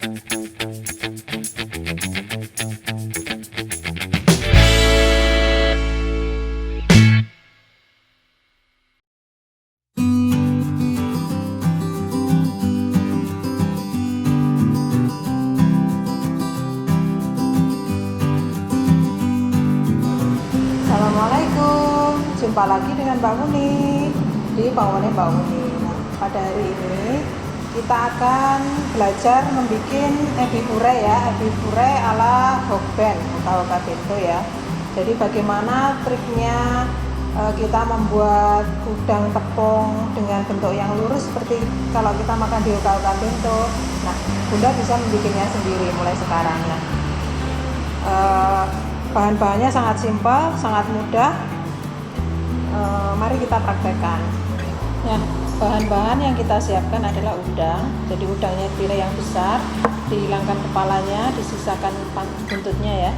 Assalamualaikum, jumpa lagi dengan Mbak Muni di Pawone Mbak Muni. Nah, pada hari ini kita akan belajar membuat ebi puree ala hokben Hoka bento ya. Jadi bagaimana triknya kita membuat udang tepung dengan bentuk yang lurus seperti kalau kita makan di Hoka bento. Nah, Bunda bisa membuatnya sendiri mulai sekarang ya. Bahan-bahannya sangat simpel, sangat mudah. Mari kita praktekkan. Nah, bahan-bahan yang kita siapkan adalah udang. Jadi udangnya dipilih yang besar, dihilangkan kepalanya, disisakan buntutnya ya,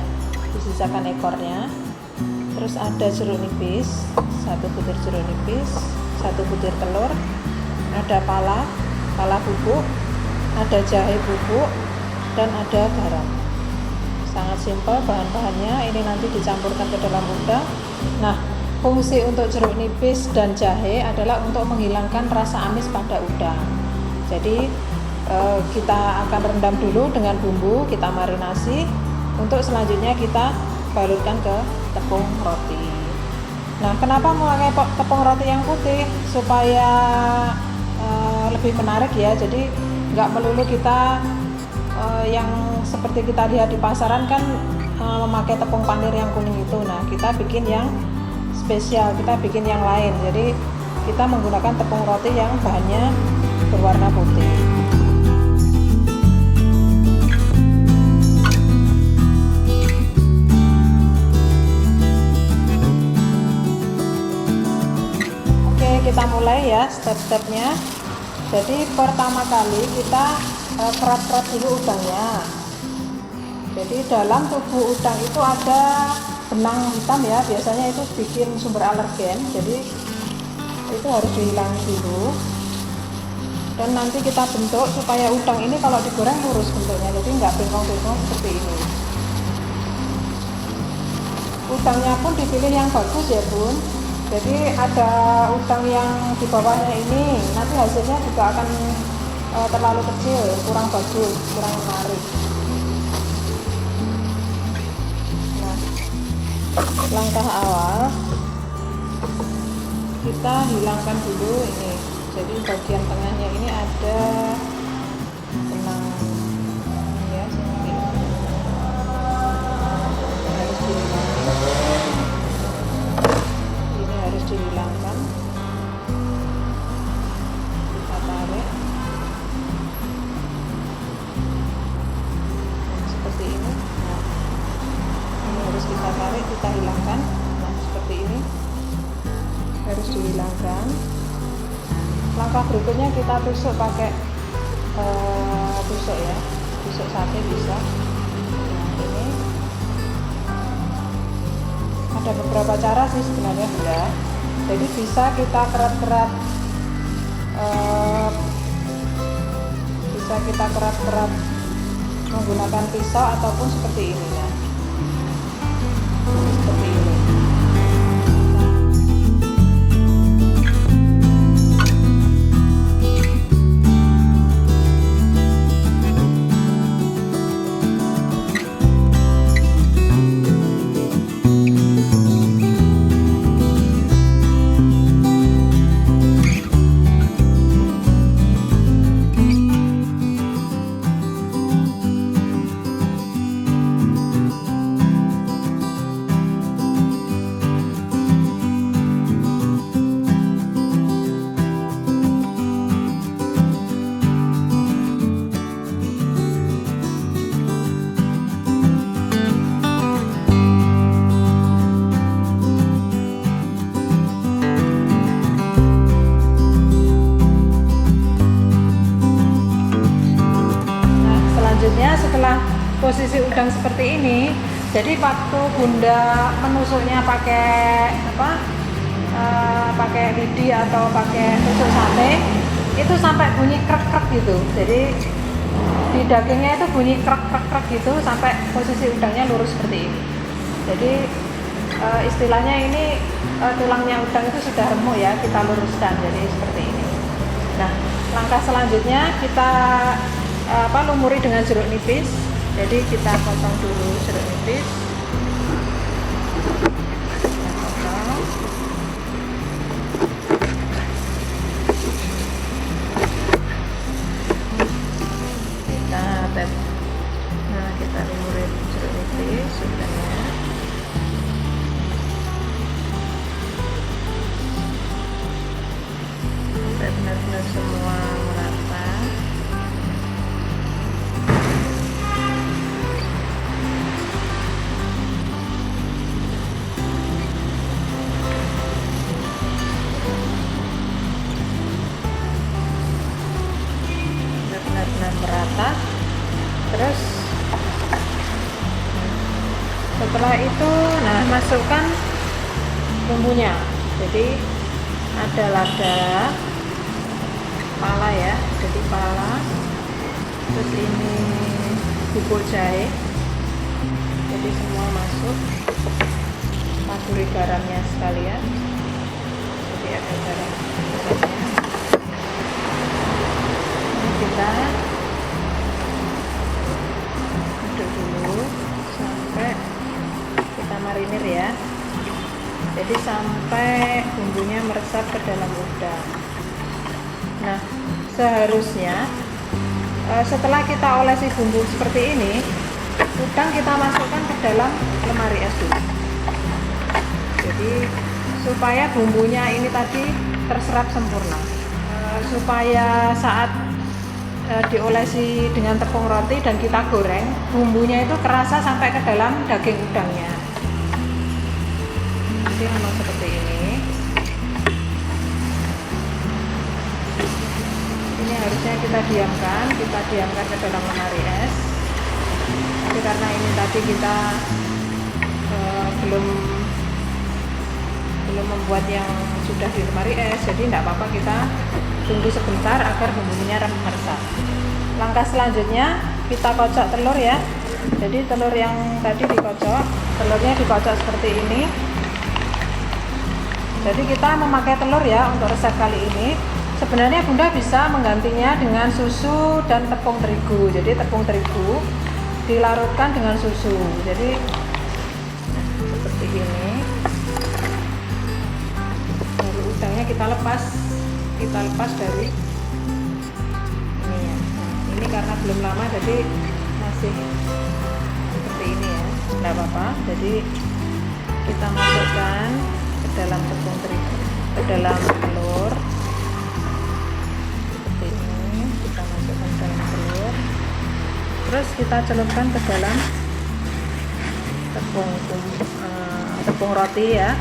disisakan ekornya. Terus ada jeruk nipis, 1 butir jeruk nipis, 1 butir telur, ada pala bubuk, ada jahe bubuk, dan ada garam. Sangat simpel bahan-bahannya. Ini nanti dicampurkan ke dalam udang. Nah, fungsi untuk jeruk nipis dan jahe adalah untuk menghilangkan rasa amis pada udang. Jadi kita akan rendam dulu dengan bumbu, kita marinasi. Untuk selanjutnya kita balurkan ke tepung roti. Nah, kenapa memakai tepung roti yang putih? Supaya lebih menarik ya. Jadi nggak melulu kita yang seperti kita lihat di pasaran kan memakai tepung panir yang kuning itu. Nah, kita bikin yang spesial, kita bikin yang lain. Jadi kita menggunakan tepung roti yang bahannya berwarna putih. Oke, kita mulai ya step-stepnya. Jadi pertama kali kita kerat-kerat dulu udangnya. Jadi dalam tubuh udang itu ada benang hitam ya, biasanya itu bikin sumber alergen. Jadi itu harus dihilangkan dulu. Dan nanti kita bentuk supaya udang ini kalau digoreng lurus bentuknya, jadi nggak bengkong-bengkong seperti ini. Udangnya pun dipilih yang bagus ya Bun. Jadi ada udang yang di bawahnya ini, nanti hasilnya juga akan terlalu kecil, kurang bagus, kurang menarik. Nah, langkah awal kita hilangkan dulu ini. Jadi bagian tengahnya ini ada benang ya, seperti ini. Harus dihilangkan. Ini harus dihilangkan. Kita tarik. Seperti ini. Nah, ini harus kita tarik, kita hilangkan. Nah, seperti ini harus dihilangkan. Langkah berikutnya kita tusuk pakai tusuk ya, tusuk sate bisa. Nah, ini ada beberapa cara sih sebenarnya Bunda. Jadi bisa kita kerat-kerat menggunakan pisau ataupun seperti ini ya. Seperti ini. Setelah posisi udang seperti ini, jadi waktu Bunda menusuknya pakai pakai lidi atau pakai tusuk sate, itu sampai bunyi krek-krek gitu. Jadi di dagingnya itu bunyi krek krek krek gitu sampai posisi udangnya lurus seperti ini. Jadi istilahnya ini tulangnya udang itu sudah remuk ya, kita luruskan jadi seperti ini. Nah, langkah selanjutnya kita lumuri dengan jeruk nipis. Jadi kita potong dulu jeruk nipis. Kita lumuri jeruk nipis udangnya. Sampai benar-benar semua merata. Benar-benar merata. Terus setelah itu, nah masukkan bumbunya. Jadi ada lada, pala ya, jadi pala. Terus ini bubuk jahe. Jadi semua masuk. Taburi garamnya sekalian. Jadi ada garamnya. Ini kita aduk dulu sampai kita marinir ya. Jadi sampai bumbunya meresap ke dalam udang. Nah, seharusnya setelah kita olesi bumbu seperti ini, udang kita masukkan ke dalam lemari es dulu. Jadi supaya bumbunya ini tadi terserap sempurna. Supaya saat diolesi dengan tepung roti dan kita goreng, bumbunya itu kerasa sampai ke dalam daging udangnya. Jadi memang seperti ini. Ini harusnya kita diamkan ke dalam lemari es. Tapi karena ini tadi kita belum membuat yang sudah di lemari es, jadi tidak apa-apa, kita tunggu sebentar agar bumbunya meresap. Langkah selanjutnya kita kocok telur ya. Jadi telur yang tadi dikocok, telurnya dikocok seperti ini. Jadi kita memakai telur ya untuk resep kali ini. Sebenarnya Bunda bisa menggantinya dengan susu dan tepung terigu. Jadi tepung terigu dilarutkan dengan susu. Jadi seperti ini. Lalu udangnya kita lepas dari ini ya. Nah, ini karena belum lama jadi masih seperti ini ya. Tidak apa-apa. Jadi kita masukkan ke dalam tepung terigu, ke dalam telur. Seperti ini kita masukkan ke dalam telur. Terus kita celupkan ke dalam tepung roti ya.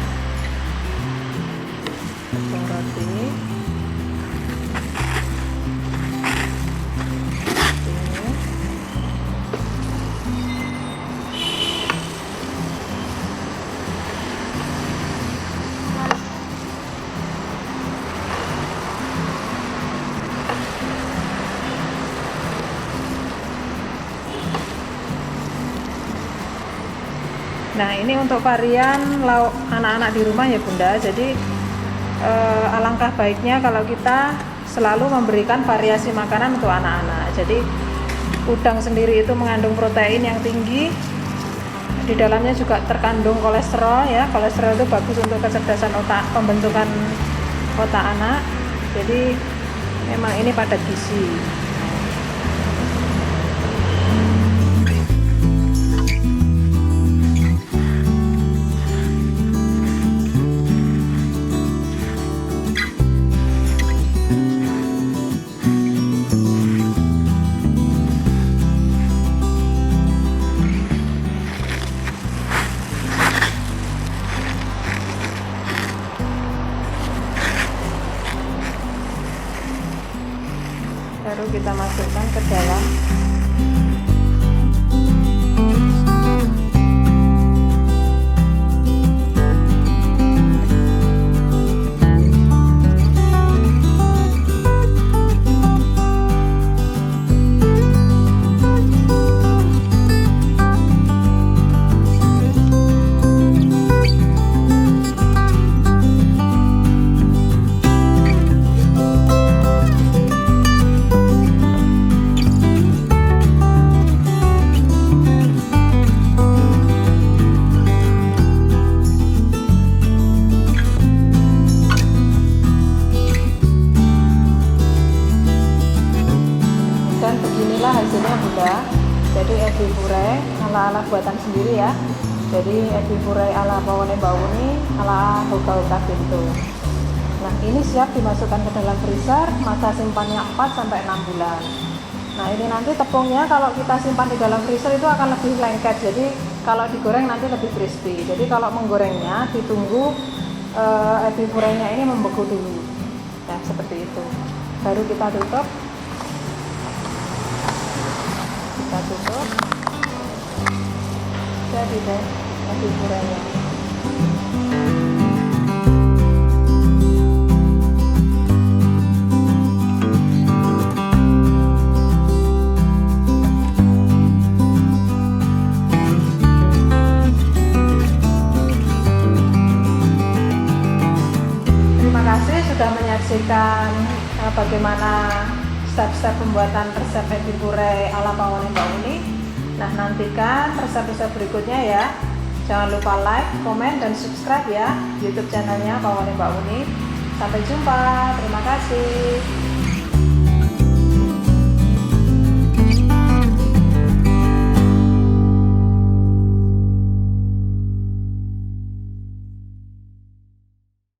Tepung roti. Nah, ini untuk varian lauk anak-anak di rumah ya Bunda. Jadi alangkah baiknya kalau kita selalu memberikan variasi makanan untuk anak-anak. Jadi udang sendiri itu mengandung protein yang tinggi. Di dalamnya juga terkandung kolesterol ya. Kolesterol itu bagus untuk kecerdasan otak, pembentukan otak anak. Jadi memang ini padat gizi. Baru kita masukkan ke dalam ada. Jadi ebi puree ala-ala buatan sendiri ya. Jadi ebi puree ala Pawone Mbak Uni ala Hoka-Hoka Bento. Nah, ini siap dimasukkan ke dalam freezer, masa simpannya 4 sampai 6 bulan. Nah, ini nanti tepungnya kalau kita simpan di dalam freezer itu akan lebih lengket. Jadi kalau digoreng nanti lebih crispy. Jadi kalau menggorengnya ditunggu ebi pureenya ini membeku dulu. Nah, seperti itu. Baru kita tutup. Kita tutup. Jadi deh ebi pureenya. Terima kasih sudah menyaksikan bagaimana step-step pembuatan resep ebi puree ala Pawone Mbak Uni. Nah, nantikan resep-resep berikutnya ya. Jangan lupa like, komen, dan subscribe ya YouTube channelnya Pawone Mbak Uni. Sampai jumpa, terima kasih.